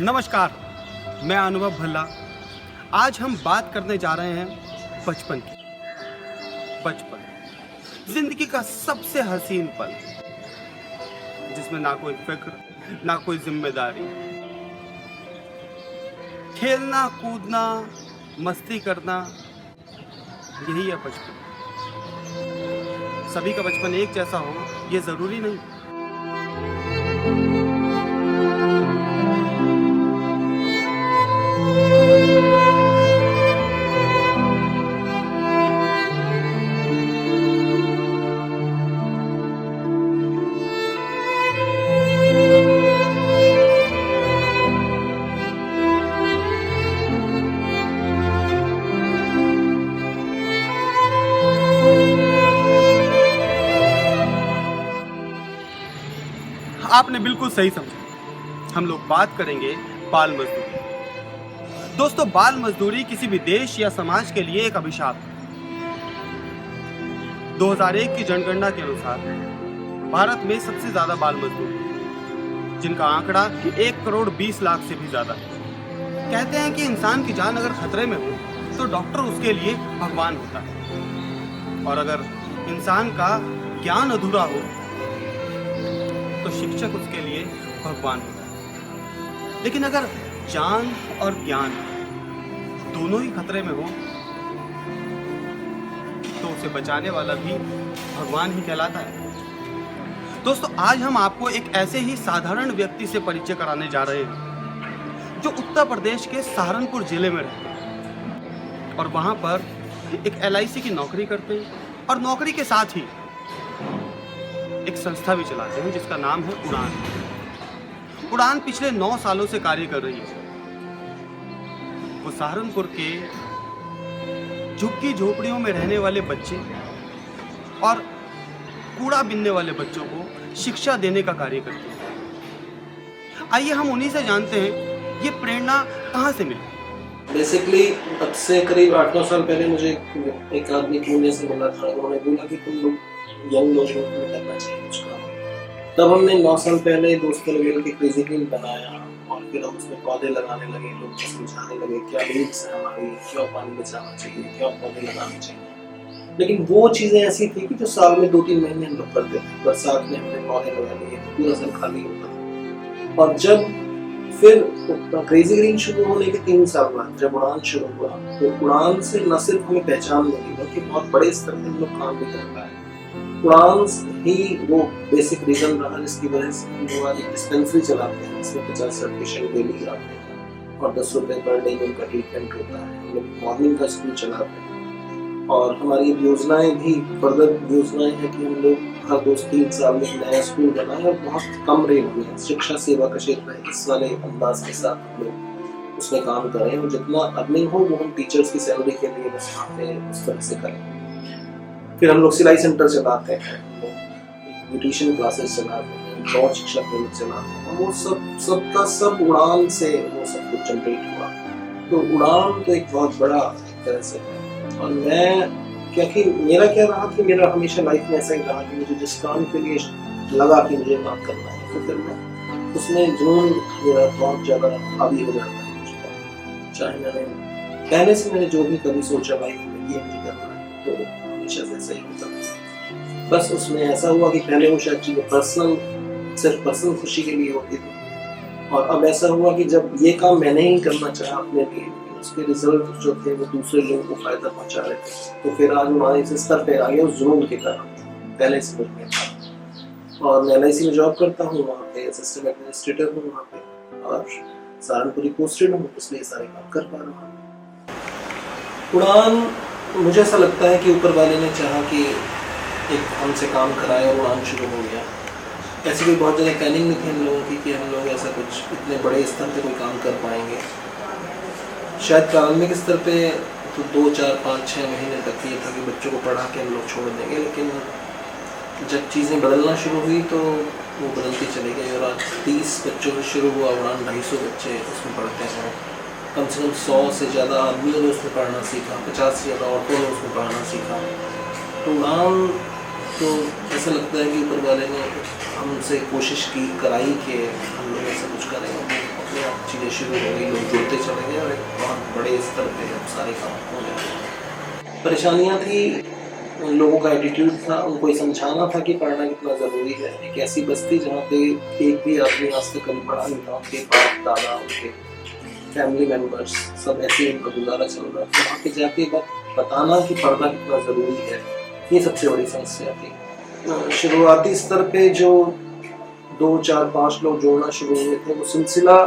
नमस्कार, मैं अनुभव भल्ला। आज हम बात करने जा रहे हैं बचपन की। बचपन जिंदगी का सबसे हसीन पल, जिसमें ना कोई फिक्र, ना कोई जिम्मेदारी। खेलना, कूदना, मस्ती करना, यही है बचपन। सभी का बचपन एक जैसा हो, ये जरूरी नहीं। आपने बिल्कुल सही समझा। हम लोग बात करेंगे बाल मजदूरी। दोस्तों, बाल मजदूरी किसी भी देश या समाज के लिए एक अभिशाप है। 2001 की जनगणना के अनुसार भारत में सबसे ज्यादा बाल मजदूर हैं, जिनका आंकड़ा 1,20,00,000 से भी ज्यादा है। कहते हैं कि इंसान की जान अगर खतरे में हो तो डॉक्टर उसके लिए भगवान होता है, और अगर इंसान का ज्ञान अधूरा हो तो शिक्षक उसके लिए भगवान होता है। लेकिन अगर जान और ज्ञान दोनों ही खतरे में हो तो उसे बचाने वाला भी भगवान ही कहलाता है। दोस्तों, आज हम आपको एक ऐसे ही साधारण व्यक्ति से परिचय कराने जा रहे हैं जो उत्तर प्रदेश के सहारनपुर जिले में रहते हैं और वहां पर एक LIC की नौकरी करते हैं, और नौकरी के साथ ही एक संस्था भी चलाते हैं जिसका नाम है उड़ान। उड़ान पिछले 9 सालों से कार्य कर रही है। वो सहारनपुर के झुग्गी झोपड़ियों में रहने वाले बच्चे और कूड़ा बीनने वाले बच्चों को शिक्षा देने का कार्य करते हैं। आइए हम उन्हीं से जानते हैं ये प्रेरणा कहाँ से मिली। बेसिकली अब से करीब 8-9 साल पहले मुझे एक आदमी पुणे से बोला था। उन्होंने बोला कि तुम लोग यंग लोगों को करना चाहिए कुछ काम। तब हमने 9 साल पहले दोस्तों ने मिलकर क्रेजी ग्रीन बनाया, और फिर हम उसमें पौधे लगाने लगे। लोग समझाने लगे क्या नीड्स है हमारी, क्यों पानी बचाना चाहिए, क्यों पौधे लगाने चाहिए। लेकिन वो चीज़ें ऐसी थी कि जो साल में 2-3 महीने हम लोग करते थे। बरसात में हमने पौधे लगा लिए, पूरा साल खाली होता था। और जब फिर क्रेजी ग्रीन शुरू होने के 3 साल बाद जब उड़ान शुरू हुआ, तो उड़ान से न सिर्फ हमें पहचान मिली बल्कि बहुत बड़े स्तर पर हम लोग काम भी कर पाए। उड़ान ही वो बेसिक रीजन रहा जिसकी वजह से हम लोग आज एक डिस्पेंसरी चलाते हैं, जिसमें 50-60 पेशेंट डेली आते हैं और 10 रुपये पर डे उनका ट्रीटमेंट होता है। हम लोग मॉर्निंग का स्कूल चलाते हैं, और हमारी योजनाएं भी फर्दर योजनाएं हैं कि हम लोग हर 2-3 साल में एक नया स्कूल बनाए, और बहुत कम रेट में शिक्षा सेवा का क्षेत्र है इस वाले अंदाज के साथ हम लोग उसमें काम करें, और जितना अर्निंग हो वो हम टीचर्स की सैलरी के लिए बस यहाँ पे उस तरह से करें। फिर हम लोग सिलाई सेंटर चलाते हैं, ब्यूटिशियन क्लासेस चलाते हैं, और शिक्षा केंद्र चलाते हैं। वो सबका सब उड़ान से वो सब कुछ जनरेट हुआ। तो उड़ान तो एक बहुत बड़ा एक तरह से है। और मैं क्योंकि मेरा क्या रहा कि मेरा हमेशा लाइफ में ऐसा ही रहा कि मुझे जिस काम के लिए लगा कि मुझे काम करना है, तो फिर मैं उसमें जुनून मेरा बहुत ज़्यादा हावी हो जाता है मुझको। चाहे मैंने पहले से मैंने जो भी कभी सोचा लाइफ में ये मुझे करना है, तो हमेशा से सही होता। बस उसमें ऐसा हुआ कि पहले वो शायद चीज़ें सिर्फ पर्सनल खुशी के लिए होती थी, और अब ऐसा हुआ कि जब ये काम मैंने ही करना चाहा अपने लिए, उसके रिजल्ट जो थे वो दूसरे लोगों को फायदा पहुंचा रहे थे। तो फिर आज हमारे इस स्तर पे आ गया उस जुनून के कारण। पहले से मुझे था, और मैं LIC में जॉब करता हूँ, वहाँ पे असिस्टेंट एडमिनिस्ट्रेटर हूँ वहाँ पे, और सहारनपुरी पोस्टेड हूँ, इसलिए सारे काम कर पा रहा हूँ। उड़ान, मुझे ऐसा लगता है कि ऊपर वाले ने चाहा कि एक हमसे काम कराए और उड़ान शुरू हो गया। ऐसी कोई बहुत ज़्यादा प्लानिंग नहीं थी हम लोगों की कि हम लोग ऐसा कुछ इतने बड़े स्तर पे कोई काम कर पाएंगे। शायद प्रारंभिक स्तर पे तो 2, 4, 5, 6 महीने तक ये था कि बच्चों को पढ़ा के हम लोग छोड़ देंगे, लेकिन जब चीज़ें बदलना शुरू हुई तो वो बदलती चली गई, और आज 30 बच्चों से शुरू हुआ उड़ान। 250 बच्चे उसमें पढ़ते हैं। कम से कम 100 से ज़्यादा आदमियों ने उसमें पढ़ना सीखा, 50 से ज़्यादा औरतों ने उसमें पढ़ना सीखा। तो उड़ान तो ऐसा लगता है कि ऊपर वाले ने हमसे कोशिश की कराई कि हम लोग ऐसा कुछ करें, अपने आप चीज़ चीज़ें शुरू हो गई, लोग जुड़ते चले गए और एक बहुत बड़े स्तर पे अब सारे काम हो जाते। परेशानियाँ थी, उन लोगों का एटीट्यूड था, उनको ये समझाना था कि पढ़ना कितना ज़रूरी है। एक ऐसी बस्ती जहाँ पे एक भी आदमी आज तक कभी पढ़ा नहीं था, उनके बाप दादा, उनके फैमिली मेम्बर्स सब ऐसे ही उनका गुजारा चल रहा था। वहाँ पे जाके बताना कि पढ़ना कितना ज़रूरी है, ये सबसे बड़ी समस्या थी। शुरुआती स्तर पे जो 2, 4, 5 लोग जोड़ना शुरू हुए थे, वो सिलसिला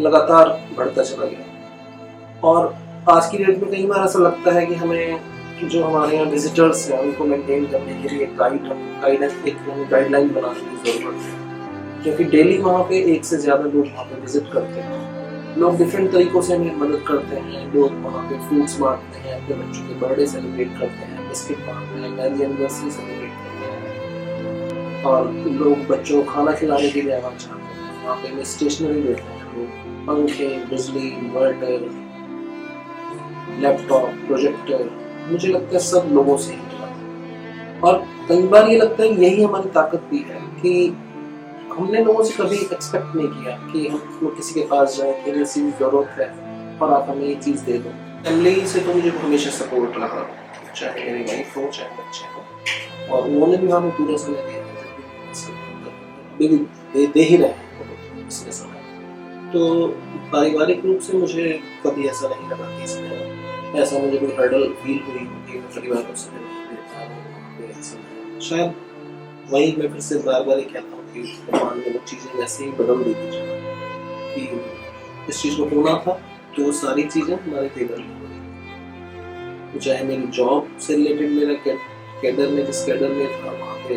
लगातार बढ़ता चला गया। और आज की डेट में कई बार ऐसा लगता है कि हमें जो हमारे यहाँ विजिटर्स हैं उनको मेंटेन करने के लिए गाइडलाइन बनाने की ज़रूरत है, क्योंकि डेली वहाँ पे 1 से ज़्यादा लोग वहाँ पे विजिट करते हैं। लोग डिफरेंट तरीकों से हमें मदद करते हैं। लोग वहाँ पे फ्रूट्स बांटते हैं, अपने बच्चों के बर्थडे सेलिब्रेट करते हैं, बिस्किट बांटते हैं, मैरिज एनिवर्सरी सेलिब्रेट करते हैं, और लोग बच्चों को खाना खिलाने के लिए आना चाहते हैं। वहाँ पे स्टेशनरी देते हैं लोग, पंखे, बिजली, इन्वर्टर, लैपटॉप, प्रोजेक्टर, मुझे लगता है सब लोगों से ही मिला। और कई बार ये लगता है यही हमारी ताकत भी है कि हमने लोगों से कभी एक्सपेक्ट नहीं किया कि हम लोग किसी के पास जाएं कि हमें इसी ज़रूरत है और आप हमें ये चीज़ दे दो। फैमिली से तो मुझे हमेशा सपोर्ट रहा, चाहे मेरी वाइफ हो चाहे बच्चे हो, और उन्होंने भी हमें पूरा समय दिया है, अभी दे ही रहे हैं इसमें समय। तो पारिवारिक रूप से मुझे कभी ऐसा नहीं लगा कि इसमें ऐसा मुझे कोई हर्डल फील हुई कि परिवार को समय नहीं देता। शायद वही मैं फिर से बार बार ही कहता हूँ कि भगवान ने वो चीज़ें वैसे ही बदल दी थी कि इस चीज़ को होना था, तो वो सारी चीज़ें हमारे फेवर में हो गई। तो चाहे मेरी जॉब से रिलेटेड मेरा कैडर में जिस कैडर में था वहाँ पे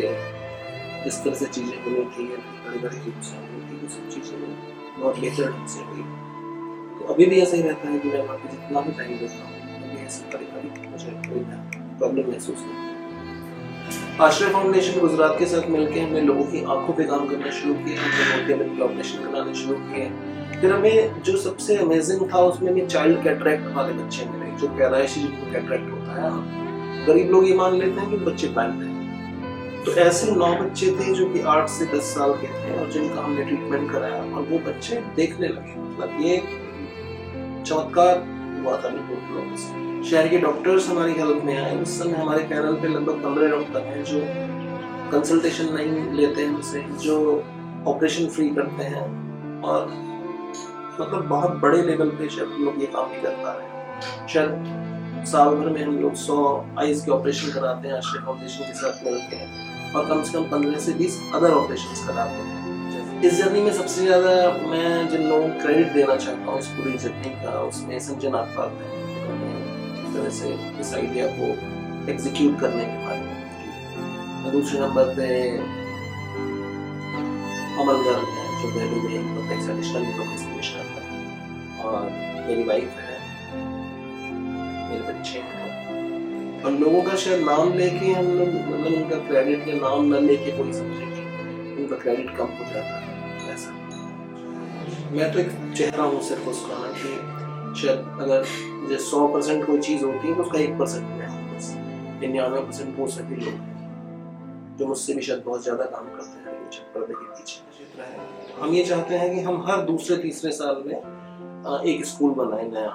जिस तरह से चीज़ें होनी थी, पारिवारिक रूप से होनी थी, वो सब चीज़ें बहुत बेहतर ढंग से हुई। तो अभी भी ऐसा ही रहता है कि मैं वहाँ पे जितना भी टाइम देता हूँ, अभी ऐसे पारिवारिक मुझे कोई प्रॉब्लम महसूस नहीं। आश्रय फाउंडेशन गुजरात के साथ मिलकर हमने लोगों की आंखों पे काम करना शुरू किया, हमने मोतियाबिंद के ऑपरेशन कराने शुरू किए। फिर हमें जो सबसे अमेजिंग था उसमें हमें चाइल्ड कैटरैक्ट वाले बच्चे मिले, जो पैदाइशी जिनको कैटरैक्ट होता है। गरीब लोग ये मान लेते हैं कि बच्चे ब्लाइंड हैं। तो ऐसे 9 बच्चे थे जो कि 8 से 10 साल के थे और जिनका हमने ट्रीटमेंट कराया और वो बच्चे देखने लगे। मतलब ये चमत्कार हुआ था लोगों से। शहर के डॉक्टर्स हमारी हेल्प में आए। उस समय हमारे पैनल पे लगभग 15 डॉक्टर हैं जो कंसल्टेशन नहीं लेते हैं हमसे, जो ऑपरेशन फ्री करते हैं, और मतलब बहुत बड़े लेवल पे शायद हम लोग ये काम भी कर पा रहे हैं। शायद साल भर में हम लोग 100 आइज के ऑपरेशन कराते हैं आश्रय फाउंडेशन के साथ मिलकर, और कम से कम 15 से 20 अदर ऑपरेशन कराते हैं। इस जर्नी में सबसे ज़्यादा मैं जिन लोगों को क्रेडिट देना चाहता हूँ इस पूरी जर्नी का, उसमें संजय नागपाल हैं, तरह से इस आइडिया को एग्जीक्यूट करने के बारे में। दूसरे नंबर पे अमल गर्ग है जो दिल्ली में प्रोफेसर एडिशनल प्रोफेसर है, और मेरी वाइफ है, मेरे बच्चे हैं। और लोगों का शायद नाम लेके हम लोग, मतलब उनका क्रेडिट या नाम न लेके कोई समझे कि उनका क्रेडिट कम हो जाता है। ऐसा मैं तो एक चेहरा हूँ सिर्फ उसका, ना कि शायद अगर 100% कोई चीज़ होती है तो उसका 1% मैं हूँ, बस 99% वो सभी लोग हैं जो मुझसे भी शायद बहुत ज़्यादा काम करते हैं पर्दे के पीछे। हम ये चाहते हैं कि हम हर दूसरे तीसरे साल में एक स्कूल बनाए नया,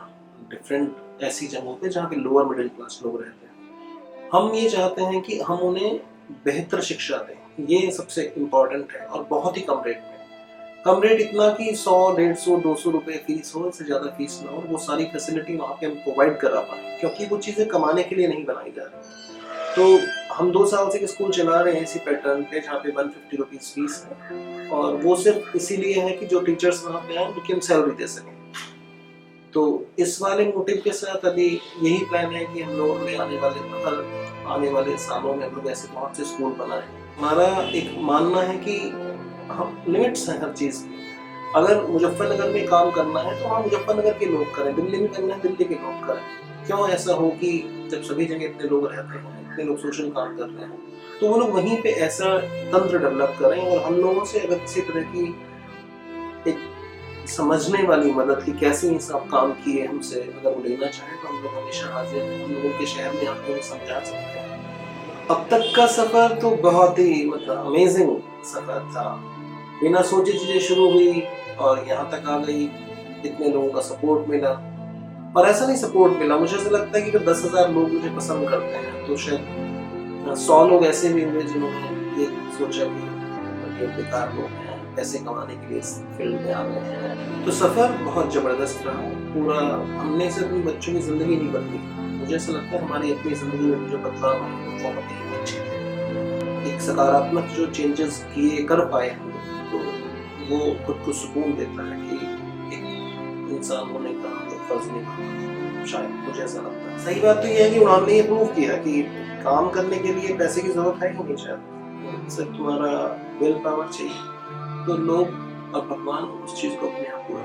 डिफरेंट ऐसी जगहों पे जहाँ पे लोअर मिडिल क्लास लोग रहते हैं। हम ये चाहते हैं कि हम उन्हें बेहतर शिक्षा दें, ये सबसे इम्पोर्टेंट है, और बहुत ही कम रेट में। कम रेट इतना कि 100, 150, 200 रुपए फीस हो, इससे ज़्यादा फीस ना हो, वो सारी फैसिलिटी वहाँ पे हम प्रोवाइड करा पाएँ, क्योंकि वो चीज़ें कमाने के लिए नहीं बनाई जा रही। तो हम 2 साल से स्कूल चला रहे हैं इसी पैटर्न पे, जहाँ पे 150 रुपीज़ फीस है, और वो सिर्फ इसीलिए है कि जो टीचर्स वहाँ पे आए उनकी हम सैलरी दे सकें। तो इस वाले मोटिव के साथ अभी यही प्लान है कि हम लोग आने वाले सालों में हम लोग ऐसे बहुत से स्कूल बनाएं। हमारा एक मानना है कि हम लिमिट्स हैं हर चीज़ की। अगर मुजफ्फरनगर में काम करना है तो हाँ मुजफ्फरनगर के लोग करें, दिल्ली में करना है दिल्ली के लोग करें। क्यों ऐसा हो कि जब सभी जगह इतने लोग रहते हैं, इतने लोग सोशल काम कर रहे हैं, तो वो लोग वहीं पे ऐसा तंत्र डेवलप करें। और हम लोगों से अगर किसी तरह की एक समझने वाली मदद की कैसे ये सब काम किए हमसे अगर वो लेना चाहें तो हम लोग हमेशा हाजिर हैं। हम लोगों के शहर में आपको भी समझा सकते हैं। अब तक का सफ़र तो बहुत ही मतलब अमेजिंग सफ़र था। बिना सोचे चीज़ें शुरू हुई और यहाँ तक आ गई। इतने लोगों का सपोर्ट मिला। पर ऐसा नहीं सपोर्ट मिला, मुझे ऐसा लगता है कि अगर 10,000 लोग मुझे पसंद करते हैं तो शायद 100 लोग ऐसे भी हुए जिन्होंने ये सोचा कि ये बेकार लोग हैं, पैसे कमाने के लिए इस फील्ड में आ गए हैं। तो सफर बहुत जबरदस्त रहा पूरा। हमने सिर्फ अपने बच्चों की जिंदगी नहीं बदली, मुझे ऐसा लगता है हमारी अपनी जिंदगी में जो बदलाव आए वो बहुत ही अच्छे थे। एक सकारात्मक जो चेंजेस किए कर पाए हम लोग, तो वो खुद को सुकून देता है कि एक इंसान होने का फर्ज निभाना, शायद मुझे ऐसा लगता है। सही बात तो ये है कि उन्होंने ये प्रूव किया कि काम करने के लिए पैसे की जरूरत है ही नहीं, शायद सिर्फ तुम्हारा विल पावर चाहिए। तो लोग और भगवान उस चीज को अपने आप पूरा